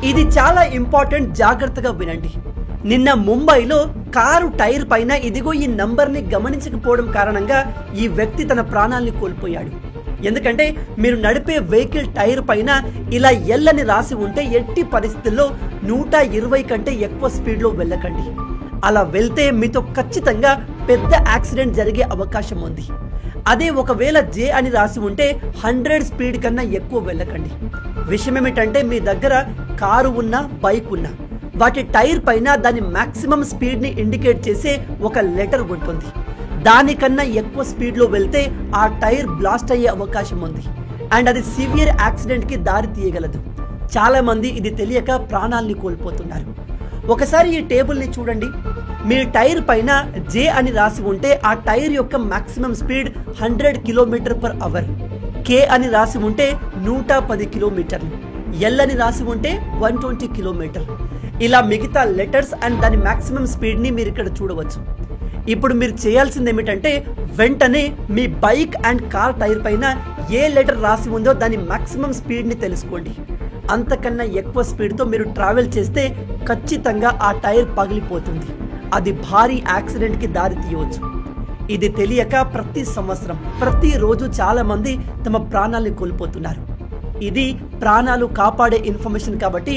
ఇది చాలా ఇంపార్టెంట్, జాగ్రత్తగా వినండి. నిన్న ముంబైలో కారు టైర్ పైన ఇదిగో ఈ నంబర్ని గమనించకపోవడం కారణంగా ఈ వ్యక్తి తన ప్రాణాల్ని కోల్పోయాడు. ఎందుకంటే మీరు నడిపే వెహికల్ టైర్ పైన ఇలా ఎల్ అని రాసి ఉంటే ఎట్టి పరిస్థితుల్లో 120 కంటే ఎక్కువ స్పీడ్లో వెళ్ళకండి. అలా వెళ్తే మీతో ఖచ్చితంగా పెద్ద యాక్సిడెంట్ జరిగే అవకాశం ఉంది. అదే ఒకవేళ జే అని రాసి ఉంటే 100 స్పీడ్ కన్నా ఎక్కువ వెళ్ళకండి. విషయం ఏమిటంటే మీ దగ్గర కారు ఉన్నా బైక్ ఉన్నా వాటి టైర్ పైన దాని మాక్సిమం స్పీడ్ని ఇండికేట్ చేసే ఒక లెటర్ ఉంటుంది. దానికన్నా ఎక్కువ స్పీడ్లో వెళ్తే ఆ టైర్ బ్లాస్ట్ అయ్యే అవకాశం ఉంది అండ్ అది సివియర్ యాక్సిడెంట్కి దారి తీయగలదు. చాలామంది ఇది తెలియక ప్రాణాల్ని కోల్పోతున్నారు. ఒకసారి ఈ టేబుల్ని చూడండి. మీ టైర్ పైన జే అని రాసి ఉంటే ఆ టైర్ యొక్క మాక్సిమం స్పీడ్ 100 km/h. కే అని రాసి ఉంటే 110 కిలోమీటర్లు. ఎల్ అని రాసి ఉంటే 120 కిలోమీటర్లు. ఇలా మిగతా లెటర్స్ అండ్ దాని మాక్సిమం స్పీడ్ని మీరు ఇక్కడ చూడవచ్చు. ఇప్పుడు మీరు చేయాల్సింది ఏమిటంటే వెంటనే మీ బైక్ అండ్ కార్ టైర్ పైన ఏ లెటర్ రాసి ఉందో దాని మాక్సిమం స్పీడ్ని తెలుసుకోండి. అంతకన్నా ఎక్కువ స్పీడ్తో మీరు ట్రావెల్ చేస్తే ఖచ్చితంగా ఆ టైర్ పగిలిపోతుంది. అది భారీ యాక్సిడెంట్కి దారి తీయవచ్చు. ఇది తెలియక ప్రతి సంవత్సరం ప్రతిరోజు చాలా మంది తమ ప్రాణాల్ని కోల్పోతున్నారు. ఇది ప్రాణాలు కాపాడే ఇన్ఫర్మేషన్ కాబట్టి